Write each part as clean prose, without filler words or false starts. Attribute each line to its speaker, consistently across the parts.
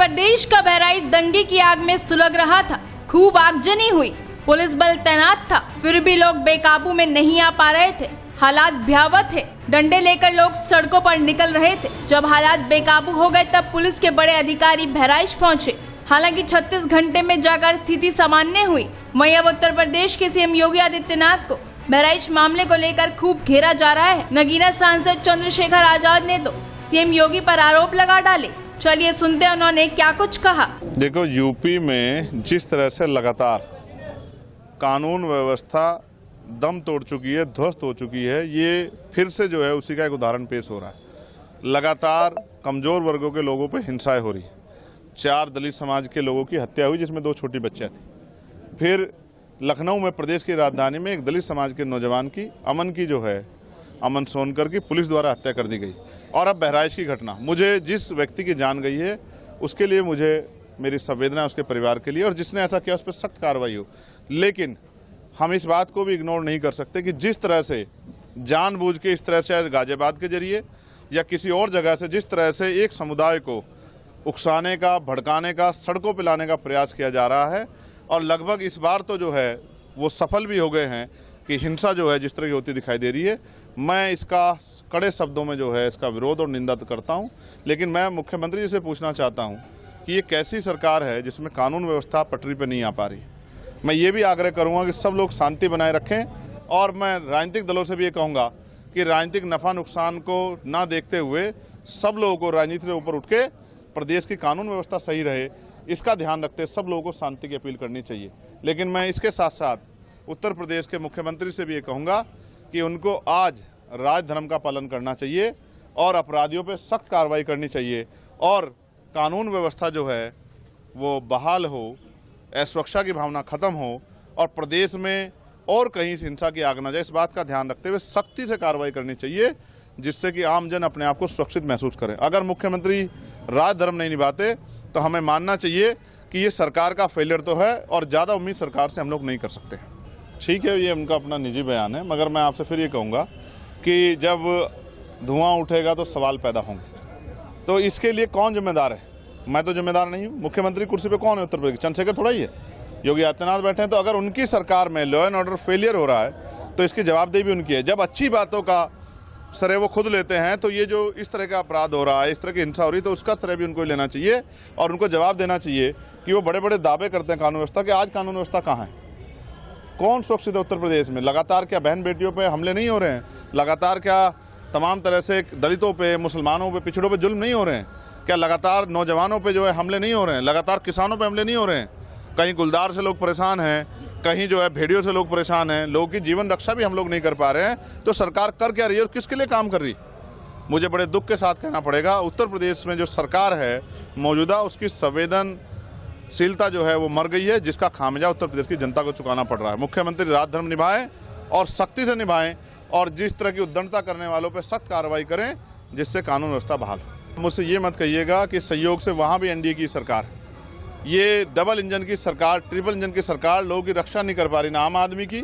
Speaker 1: प्रदेश का बहराइच दंगे की आग में सुलग रहा था। खूब आगजनी हुई, पुलिस बल तैनात था, फिर भी लोग बेकाबू में नहीं आ पा रहे थे। हालात भयावह थे, डंडे लेकर लोग सड़कों पर निकल रहे थे। जब हालात बेकाबू हो गए तब पुलिस के बड़े अधिकारी बहराइच पहुंचे। हालांकि 36 घंटे में जाकर स्थिति सामान्य हुई। वहीं अब उत्तर प्रदेश के सीएम योगी आदित्यनाथ को बहराइच मामले को लेकर खूब घेरा जा रहा है। नगीना सांसद चंद्रशेखर आजाद ने तो सीएम योगी पर आरोप लगा डाले। चलिए सुनते हैं उन्होंने क्या कुछ कहा।
Speaker 2: देखो, यूपी में जिस तरह से लगातार कानून व्यवस्था दम तोड़ चुकी है, ध्वस्त हो चुकी है, ये फिर से जो है उसी का एक उदाहरण पेश हो रहा है। लगातार कमजोर वर्गों के लोगों पर हिंसाएं हो रही है। 4 दलित समाज के लोगों की हत्या हुई, जिसमें 2 छोटी बच्चियां थी। फिर लखनऊ में, प्रदेश की राजधानी में, एक दलित समाज के नौजवान की, अमन सोनकर की पुलिस द्वारा हत्या कर दी गई। और अब बहराइच की घटना, मुझे जिस व्यक्ति की जान गई है उसके लिए मुझे मेरी संवेदना, उसके परिवार के लिए, और जिसने ऐसा किया उस पर सख्त कार्रवाई हो। लेकिन हम इस बात को भी इग्नोर नहीं कर सकते कि जिस तरह से जानबूझ के, इस तरह से गाजियाबाद के जरिए या किसी और जगह से, जिस तरह से एक समुदाय को उकसाने का, भड़काने का, सड़कों पर लाने का प्रयास किया जा रहा है, और लगभग इस बार तो जो है वो सफल भी हो गए हैं कि हिंसा जो है जिस तरह की होती दिखाई दे रही है। मैं इसका कड़े शब्दों में जो है इसका विरोध और निंदा तो करता हूं, लेकिन मैं मुख्यमंत्री जी से पूछना चाहता हूं कि ये कैसी सरकार है जिसमें कानून व्यवस्था पटरी पर नहीं आ पा रही। मैं ये भी आग्रह करूंगा कि सब लोग शांति बनाए रखें, और मैं राजनीतिक दलों से भी ये कहूँगा कि राजनीतिक नफा नुकसान को ना देखते हुए सब लोगों को राजनीति से ऊपर उठ के प्रदेश की कानून व्यवस्था सही रहे, इसका ध्यान रखते सब लोगों को शांति की अपील करनी चाहिए। लेकिन मैं इसके साथ साथ उत्तर प्रदेश के मुख्यमंत्री से भी ये कहूँगा कि उनको आज राजधर्म का पालन करना चाहिए और अपराधियों पर सख्त कार्रवाई करनी चाहिए, और कानून व्यवस्था जो है वो बहाल हो, असुरक्षा की भावना खत्म हो, और प्रदेश में और कहीं हिंसा की आग न जाए, इस बात का ध्यान रखते हुए सख्ती से कार्रवाई करनी चाहिए, जिससे कि आम जन अपने आप को सुरक्षित महसूस करें। अगर मुख्यमंत्री राजधर्म नहीं निभाते तो हमें मानना चाहिए कि ये सरकार का फेलियर तो है, और ज़्यादा उम्मीद सरकार से हम लोग नहीं कर सकते। ठीक है, ये उनका अपना निजी बयान है, मगर मैं आपसे फिर ये कहूँगा कि जब धुआं उठेगा तो सवाल पैदा होंगे। तो इसके लिए कौन जिम्मेदार है? मैं तो जिम्मेदार नहीं हूँ। मुख्यमंत्री कुर्सी पे कौन है उत्तर प्रदेश? चंद्रशेखर थोड़ा ही है, योगी आदित्यनाथ बैठे हैं। तो अगर उनकी सरकार में लॉ एंड ऑर्डर फेलियर हो रहा है तो इसकी जवाबदेही भी उनकी है। जब अच्छी बातों का श्रेय वो खुद लेते हैं, तो ये जो इस तरह का अपराध हो रहा है, इस तरह की हिंसा हो रही है, तो उसका श्रेय भी उनको लेना चाहिए, और उनको जवाब देना चाहिए कि वो बड़े बड़े दावे करते हैं कानून व्यवस्था के। आज कानून व्यवस्था कहाँ है? कौन सुरक्षित है उत्तर प्रदेश में? लगातार क्या बहन बेटियों पे हमले नहीं हो रहे हैं? लगातार क्या तमाम तरह से दलितों पे, मुसलमानों पे, पिछड़ों पे जुल्म नहीं हो रहे हैं? क्या लगातार नौजवानों पे जो है हमले नहीं हो रहे हैं? लगातार किसानों पे हमले नहीं हो रहे हैं? कहीं गुलदार से लोग परेशान हैं, कहीं जो है भेड़ियों से लोग परेशान हैं, लोगों की जीवन रक्षा भी हम लोग नहीं कर पा रहे हैं। तो सरकार कर क्या रही है और किसके लिए काम कर रही? मुझे बड़े दुख के साथ कहना पड़ेगा, उत्तर प्रदेश में जो सरकार है मौजूदा, उसकी संवेदनशीलता जो है वो मर गई है, जिसका खामियाजा उत्तर प्रदेश की जनता को चुकाना पड़ रहा है। मुख्यमंत्री राजधर्म निभाएं और सख्ती से निभाएं, और जिस तरह की उद्दंडता करने वालों पर सख्त कार्रवाई करें, जिससे कानून व्यवस्था बहाल हो। मुझसे ये मत कहिएगा कि सहयोग से वहाँ भी एनडीए की सरकार है। ये डबल इंजन की सरकार, ट्रिपल इंजन की सरकार लोगों की रक्षा नहीं कर पा रही, ना आम आदमी की,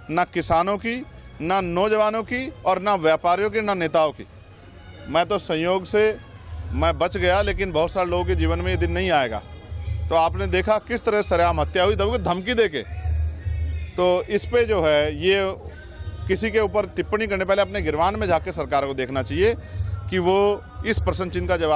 Speaker 2: ना किसानों की, ना नौजवानों की, और ना व्यापारियों की, ना नेताओं की। मैं तो संयोग से मैं बच गया, लेकिन बहुत सारे लोगों के जीवन में ये दिन नहीं आएगा। तो आपने देखा किस तरह सरेआम हत्या हुई, धमकी देके। तो इस पे जो है ये किसी के ऊपर टिप्पणी करने पहले अपने गिरवान में जाके सरकार को देखना चाहिए कि वो इस प्रश्न चिन्ह का जवाब